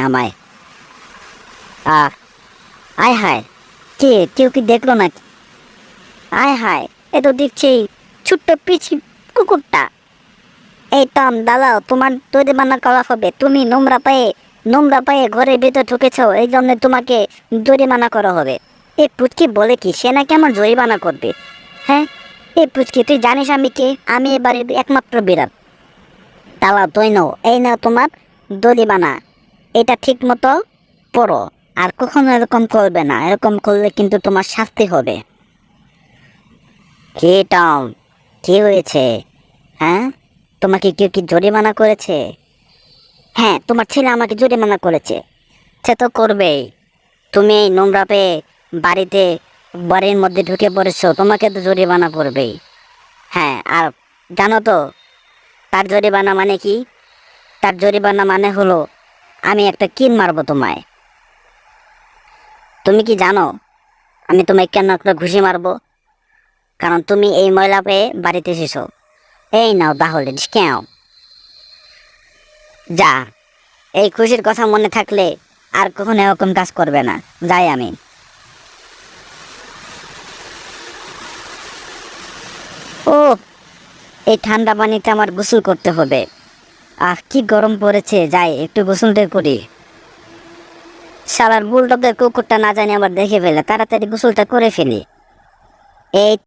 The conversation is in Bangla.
আমায়। আহ আয় হায়, কে কেউ কি দেখলো নাকি? আয় হায়, এ তো দেখছি ছোট্ট পিচ্ছি কুকুরটা। এই টম দাঁড়াও, তোমার জরিমানা করা হবে। তুমি নোংরা পায়ে ঘরের ভিতর ঢুকেছ, এই জন্য তোমাকে জরিমানা করা হবে। এই পুচকি বলে কি, সে নাকি আমার জরিমানা করবে? হ্যাঁ, এই পুচকি তুই জানিস আমি কে? আমি এ বাড়ির একমাত্র বিড়াল। দাঁড়াও, তুই নাও, এই নাও তোমার জরিমানা। এটা ঠিক মতো পড়ো, আর কখনো এরকম করবে না। এরকম করলে কিন্তু তোমার শাস্তি হবে। কি টম, কি হয়েছে? হ্যাঁ, তোমাকে কেউ কি জরিমানা করেছে? হ্যাঁ, তোমার ছেলে আমাকে জরিমানা করেছে। সে তো করবেই। তুমি এই নোংরা পেয়ে বাড়িতে বাড়ির মধ্যে ঢুকে পড়েছো, তোমাকে তো জরিমানা করবেই। হ্যাঁ, আর জানো তো তার জরিমানা মানে কি? তার জরিমানা মানে হলো আমি একটা কিল মারবো তোমায়। তুমি কি জানো আমি তোমায় কেন একটা ঘুষি মারবো? কারণ তুমি এই ময়লা পেয়ে বাড়িতে এসেছো। এই নাও তাহলে কেউ যা, এই খুশির কথা মনে থাকলে আর কখনো এরকম কাজ করবে না। যাই আমি। ও, এই ঠান্ডা পানিতে আমার গোসল করতে হবে। কি গরম পড়েছে, যাই একটু গোসলটা করি। শালার বুলডগের কুকুরটা না জানি আবার দেখে ফেলে, তাড়াতাড়ি গোসলটা করে ফেলি। এই